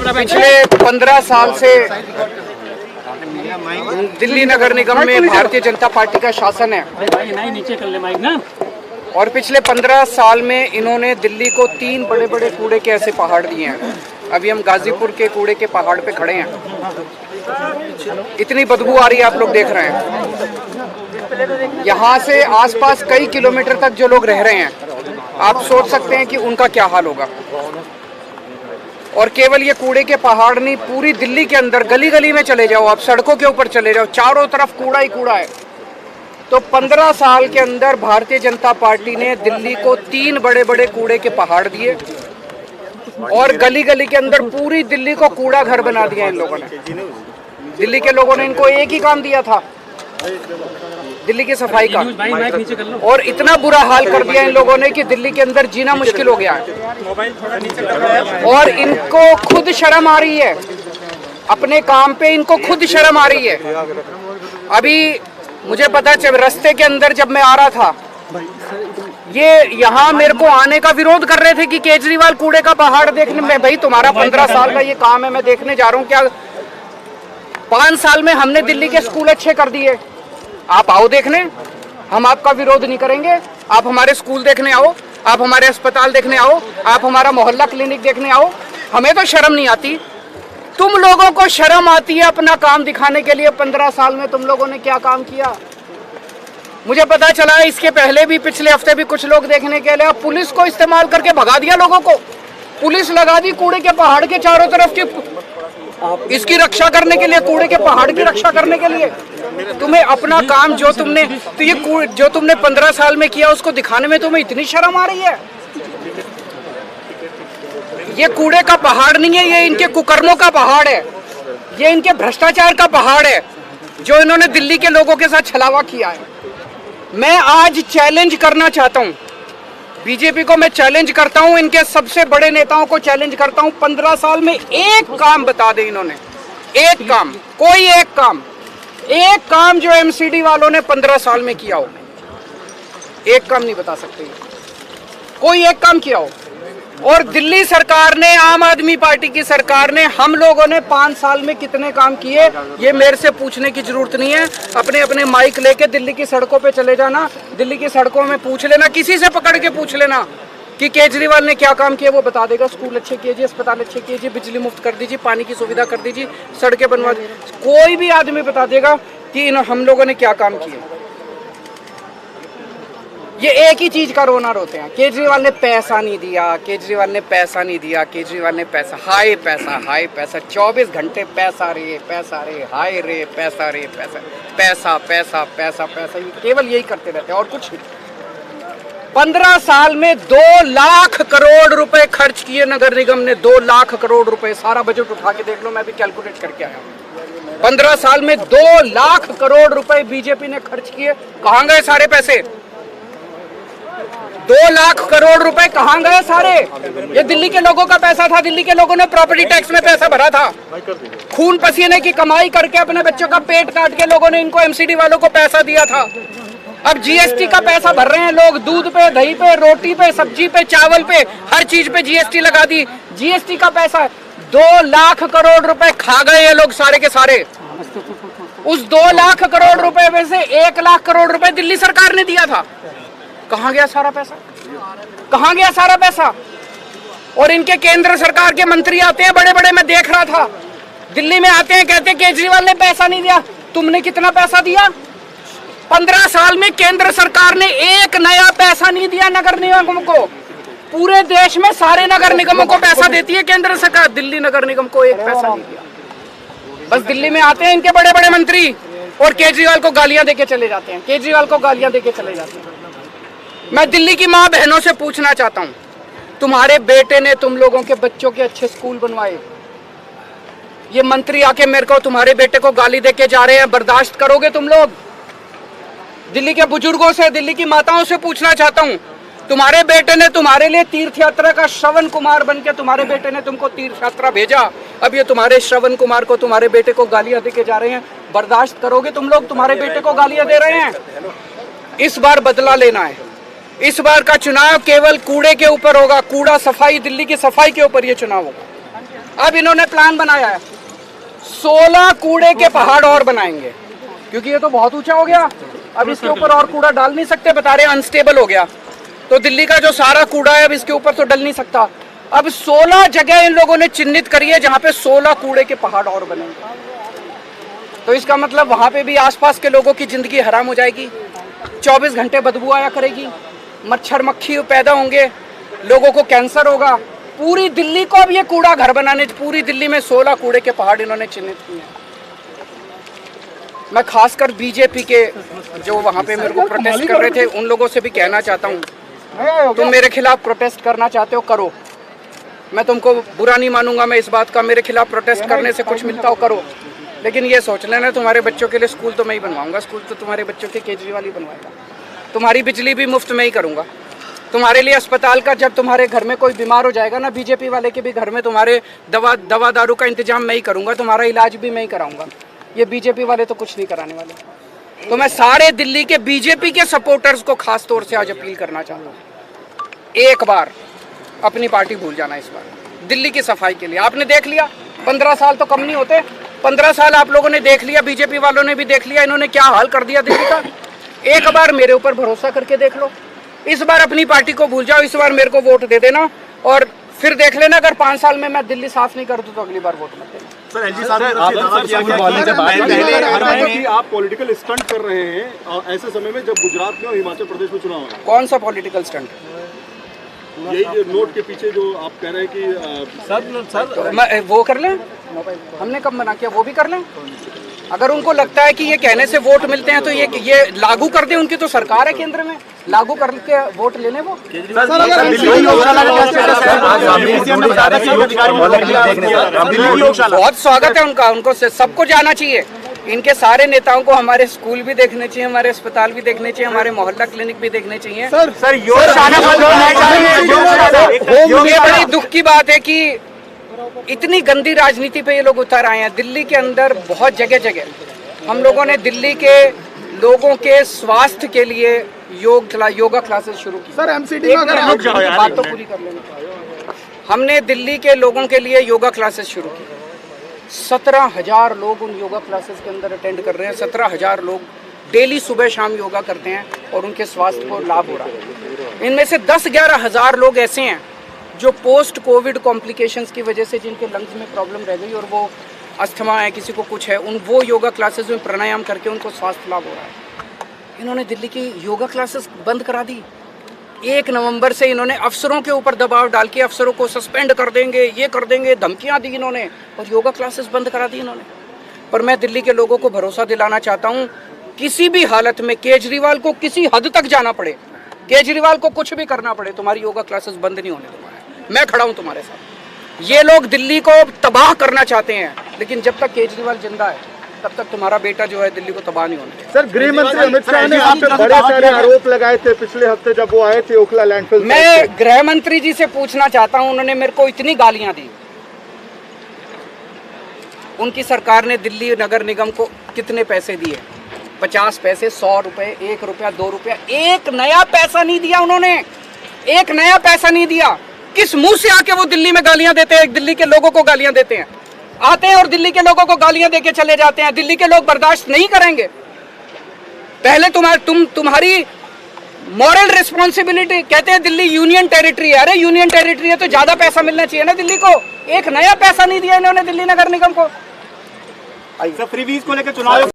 पिछले 15 साल से दिल्ली नगर निगम में भारतीय जनता पार्टी का शासन है और पिछले 15 साल में इन्होंने दिल्ली को 3 बड़े बड़े कूड़े के ऐसे पहाड़ दिए हैं। अभी हम गाजीपुर के कूड़े के पहाड़ पे खड़े हैं। इतनी बदबू आ रही है, आप लोग देख रहे हैं। यहाँ से आसपास कई किलोमीटर तक जो लोग रह रहे हैं, आप सोच सकते हैं कि उनका क्या हाल होगा। और केवल ये कूड़े के पहाड़ नहीं, पूरी दिल्ली के अंदर गली गली में चले जाओ, आप सड़कों के ऊपर चले जाओ, चारों तरफ कूड़ा ही कूड़ा है। तो 15 साल के अंदर भारतीय जनता पार्टी ने दिल्ली को 3 बड़े बड़े कूड़े के पहाड़ दिए और गली गली के अंदर पूरी दिल्ली को कूड़ा घर बना दिया इन लोगों ने। दिल्ली के लोगों ने इनको एक ही काम दिया था, दिल्ली की सफाई का, और इतना बुरा हाल कर दिया इन लोगों ने कि दिल्ली के अंदर जीना मुश्किल हो गया है। और इनको खुद शर्म आ रही है, अपने काम पे इनको खुद शर्म आ रही है। अभी मुझे पता चल, रास्ते के अंदर जब मैं आ रहा था, ये यहाँ मेरे को आने का विरोध कर रहे थे कि केजरीवाल कूड़े का पहाड़ देखने में। भाई तुम्हारा 15 साल का ये काम है, मैं देखने जा रहा हूँ। क्या 5 साल में हमने दिल्ली के स्कूल अच्छे कर दिए, आप आओ देखने, हम आपका विरोध नहीं करेंगे। आप हमारे स्कूल देखने आओ, आप हमारे अस्पताल देखने आओ, आप हमारा मोहल्ला क्लिनिक देखने आओ। हमें तो शर्म नहीं आती, तुम लोगों को शर्म आती है अपना काम दिखाने के लिए। 15 साल में तुम लोगों ने क्या काम किया? मुझे पता चला इसके पहले भी, पिछले हफ्ते भी कुछ लोग देखने के लिए पुलिस को इस्तेमाल करके भगा दिया लोगों को। पुलिस लगा दी कूड़े के पहाड़ के चारों तरफ की, इसकी रक्षा करने के लिए, कूड़े के पहाड़ की रक्षा करने के लिए। तुम्हें अपना काम जो तुमने, तो ये जो तुमने 15 साल में किया उसको दिखाने में तुम्हें इतनी शर्म आ रही है? ये कूड़े का पहाड़ नहीं है, ये इनके कुकर्मों का पहाड़ है, ये इनके भ्रष्टाचार का पहाड़ है जो इन्होंने दिल्ली के लोगों के साथ छलावा किया है। मैं आज चैलेंज करना चाहता हूं, बीजेपी को मैं चैलेंज करता हूं, इनके सबसे बड़े नेताओं को चैलेंज करता हूं। 15 साल में एक काम बता दे इन्होंने, एक काम, कोई एक काम जो एमसीडी वालों ने 15 साल में किया हो। एक काम नहीं बता सकते, कोई एक काम किया हो। और दिल्ली सरकार ने, आम आदमी पार्टी की सरकार ने, हम लोगों ने 5 साल में कितने काम किए, ये मेरे से पूछने की जरूरत नहीं है। अपने अपने माइक लेके दिल्ली की सड़कों पे चले जाना, दिल्ली की सड़कों में पूछ लेना, किसी से पकड़ के पूछ लेना कि केजरीवाल ने क्या काम किया, वो बता देगा। स्कूल अच्छे कीजिए, अस्पताल अच्छे कीजिए, बिजली मुफ्त कर दीजिए, पानी की सुविधा कर दीजिए, सड़कें बनवा दीजिए, कोई भी आदमी बता देगा कि हम लोगों ने क्या काम किए। ये एक ही चीज का रोना रोते हैं, केजरीवाल ने पैसा नहीं दिया, केजरीवाल ने पैसा नहीं दिया, केजरीवाल ने पैसा, हाय पैसा, हाय पैसा, 24 घंटे पैसा रे, हाय रे, पैसा रे, पैसा, पैसा पैसा पैसा पैसा, ये केवल यही करते रहते हैं और कुछ नहीं। 15 साल में 2 लाख करोड़ रुपए खर्च किए नगर निगम ने, 2 लाख करोड़ रुपए। सारा बजट उठा के देख लो, मैं भी कैलकुलेट करके आया हूँ। 15 साल में 2 लाख करोड़ रुपए बीजेपी ने खर्च किए। कहां गए सारे पैसे? 2 लाख करोड़ रुपए कहां गए सारे? ये दिल्ली के लोगों का पैसा था, दिल्ली के लोगों ने प्रॉपर्टी टैक्स में पैसा भरा था, खून पसीने की कमाई करके अपने बच्चों का पेट काट के लोगों ने इनको एमसीडी वालों को पैसा दिया था। अब जीएसटी का पैसा भर रहे हैं लोग, दूध पे, दही पे, रोटी पे, सब्जी पे, चावल पे, हर चीज पे जीएसटी लगा दी। जीएसटी का पैसा 2 लाख करोड़ रुपए खा गए ये लोग सारे के सारे। उस 2 लाख करोड़ रुपए में से 1 लाख करोड़ रुपए दिल्ली सरकार ने दिया था। कहां गया सारा पैसा? कहां गया सारा पैसा? और इनके केंद्र सरकार के मंत्री आते हैं बड़े बड़े, मैं देख रहा था, दिल्ली में आते हैं, कहते हैं केजरीवाल ने पैसा नहीं दिया। तुमने कितना पैसा दिया? 15 साल में केंद्र सरकार ने एक नया पैसा नहीं दिया नगर निगम को। पूरे देश में सारे नगर निगमों को पैसा देती है केंद्र सरकार, दिल्ली नगर निगम को एक पैसा नहीं दिया। बस दिल्ली में आते हैं इनके बड़े बड़े मंत्री और केजरीवाल को गालियां देके चले जाते हैं, केजरीवाल को गालियां देके चले जाते हैं। मैं दिल्ली की माँ बहनों से पूछना चाहता हूँ, तुम्हारे बेटे ने तुम लोगों के बच्चों के अच्छे स्कूल बनवाए, ये मंत्री आके मेरे को तुम्हारे बेटे को गाली देके जा रहे हैं, बर्दाश्त करोगे तुम लोग? दिल्ली के बुजुर्गों से, दिल्ली की माताओं से पूछना चाहता हूँ, तुम्हारे बेटे ने तुम्हारे लिए तीर्थ यात्रा का श्रवण कुमार बन के तुम्हारे बेटे ने तुमको तीर्थ यात्रा भेजा, अब ये तुम्हारे श्रवण कुमार को, तुम्हारे बेटे को गालियां देके जा रहे हैं, बर्दाश्त करोगे तुम लोग? तुम्हारे बेटे को गालियां दे रहे हैं। इस बार बदला लेना है, इस बार का चुनाव केवल कूड़े के ऊपर होगा, कूड़ा सफाई, दिल्ली की सफाई के ऊपर ये चुनाव होगा। अब इन्होंने प्लान बनाया है 16 कूड़े के पहाड़ और बनाएंगे, क्योंकि ये तो बहुत ऊंचा हो गया, अब इसके ऊपर और कूड़ा डाल नहीं सकते, बता रहे अनस्टेबल हो गया। तो दिल्ली का जो सारा कूड़ा है अब इसके ऊपर तो डल नहीं सकता। अब 16 जगह इन लोगों ने चिन्हित करी है जहां पे 16 कूड़े के पहाड़ और बनेंगे। तो इसका मतलब वहां पे भी आसपास के लोगों की जिंदगी हराम हो जाएगी, 24 घंटे बदबू आया करेगी, मच्छर मक्खी पैदा होंगे, लोगों को कैंसर होगा। पूरी दिल्ली को अब ये कूड़ा घर बनाने, पूरी दिल्ली में 16 कूड़े के पहाड़ इन्होंने चिन्हित किए हैं। मैं खासकर बीजेपी के जो वहां पे मेरे को प्रोटेस्ट कर रहे थे उन लोगों से भी कहना चाहता हूँ, तुम मेरे खिलाफ प्रोटेस्ट करना चाहते हो करो, मैं तुमको बुरा नहीं मानूंगा। मैं इस बात का, मेरे खिलाफ प्रोटेस्ट करने से कुछ मिलता हो करो, लेकिन ये सोच लेना तुम्हारे बच्चों के लिए स्कूल तो मैं ही बनवाऊंगा, स्कूल तो तुम्हारे बच्चों के केजरीवाल ही बनवाएगा, तुम्हारी बिजली भी मुफ्त में ही करूंगा, तुम्हारे लिए अस्पताल का, जब तुम्हारे घर में कोई बीमार हो जाएगा ना, बीजेपी वाले के भी घर में तुम्हारे दवा दारू का इंतजाम मैं ही करूंगा, तुम्हारा इलाज भी मैं ही कराऊंगा। ये बीजेपी वाले तो कुछ नहीं कराने वाले। तो मैं सारे दिल्ली के बीजेपी के सपोर्टर्स को खास तौर से आज अपील करना चाहता हूँ, एक बार अपनी पार्टी भूल जाना। इस बार दिल्ली की सफाई के लिए आपने देख लिया, 15 साल तो कम नहीं होते, 15 साल आप लोगों ने देख लिया, बीजेपी वालों ने भी देख लिया, इन्होंने क्या हाल कर दिया दिल्ली का। एक बार मेरे ऊपर भरोसा करके देख लो, इस बार अपनी पार्टी को भूल जाओ, इस बार मेरे को वोट दे देना और फिर देख लेना, अगर 5 साल में मैं दिल्ली साफ नहीं कर दूं तो अगली बार वोट मत देना। सर एलजी साहब आप पॉलिटिकल स्टंट कर रहे हैं ऐसे समय में जब गुजरात में और हिमाचल प्रदेश में चुनाव है। कौन सा पॉलिटिकल स्टंट? यही जो नोट के पीछे जो आप कह रहे हैं कि सर तो वो कर लें, हमने कब मना किया, वो भी कर लें। अगर उनको लगता है कि ये कहने से वोट मिलते हैं तो ये लागू कर दें, उनकी तो सरकार है केंद्र में, लागू करके वोट लेने वो। बहुत स्वागत है उनका, उनको सबको जाना चाहिए। इनके सारे नेताओं को हमारे स्कूल भी देखने चाहिए, हमारे अस्पताल भी देखने चाहिए, हमारे मोहल्ला क्लिनिक भी देखने चाहिए। सर ये बड़ी दुख की बात है कि इतनी गंदी राजनीति पे ये लोग उतर आए हैं। दिल्ली के अंदर बहुत जगह जगह हम लोगों ने दिल्ली के लोगों के स्वास्थ्य के लिए योगा क्लासेस शुरू की। सर एमसीडी में बात तो पूरी कर लेना। हमने दिल्ली के लोगों के लिए योगा क्लासेस शुरू की, 17,000 लोग उन योगा क्लासेस के अंदर अटेंड कर रहे हैं। 17,000 लोग डेली सुबह शाम योगा करते हैं और उनके स्वास्थ्य को लाभ हो रहा है। इनमें से 10-11 हज़ार लोग ऐसे हैं जो पोस्ट कोविड कॉम्प्लिकेशंस की वजह से जिनके लंग्स में प्रॉब्लम रह गई और वो अस्थमा है, किसी को कुछ है, वो योगा क्लासेस में प्राणायाम करके उनको स्वास्थ्य लाभ हो रहा है। इन्होंने दिल्ली की योगा क्लासेस बंद करा दी। 1 नवंबर से इन्होंने अफसरों के ऊपर दबाव डाल के अफसरों को सस्पेंड कर देंगे, ये कर देंगे, धमकियां दी इन्होंने और योगा क्लासेस बंद करा दी इन्होंने। पर मैं दिल्ली के लोगों को भरोसा दिलाना चाहता हूं, किसी भी हालत में केजरीवाल को किसी हद तक जाना पड़े, केजरीवाल को कुछ भी करना पड़े, तुम्हारी योगा क्लासेस बंद नहीं होने दूंगा। मैं खड़ा हूं तुम्हारे साथ। ये लोग दिल्ली को तबाह करना चाहते हैं, लेकिन जब तक केजरीवाल जिंदा है तब तक तुम्हारा बेटा जो है दिल्ली को तबाह नहीं होने देगा। सर गृह मंत्री अमित शाह ने आप पे बड़े सारे आरोप लगाए थे पिछले हफ्ते जब वो आए थे ओखला लैंडफिल। मैं गृह मंत्री जी से पूछना चाहता हूं, उन्होंने मेरे को इतनी गालियां दी। उनकी सरकार ने दिल्ली नगर निगम को कितने पैसे दिए? 50 पैसे, 100 रुपए, 1 रुपया, 2 रुपया, एक नया पैसा नहीं दिया उन्होंने, एक नया पैसा नहीं दिया। किस मुंह से आके वो दिल्ली में गालियां देते हैं, दिल्ली के लोगों को गालियां देते हैं, आते हैं और दिल्ली के लोगों को गालियां देके चले जाते हैं। दिल्ली के लोग बर्दाश्त नहीं करेंगे। पहले तुम्हारी मॉरल रिस्पॉन्सिबिलिटी, कहते हैं दिल्ली यूनियन टेरिटरी है। अरे यूनियन टेरिटरी है तो ज्यादा पैसा मिलना चाहिए ना दिल्ली को। एक नया पैसा नहीं दिया इन्होंने दिल्ली नगर निगम को। फ्रीबीज को लेकर चुनाव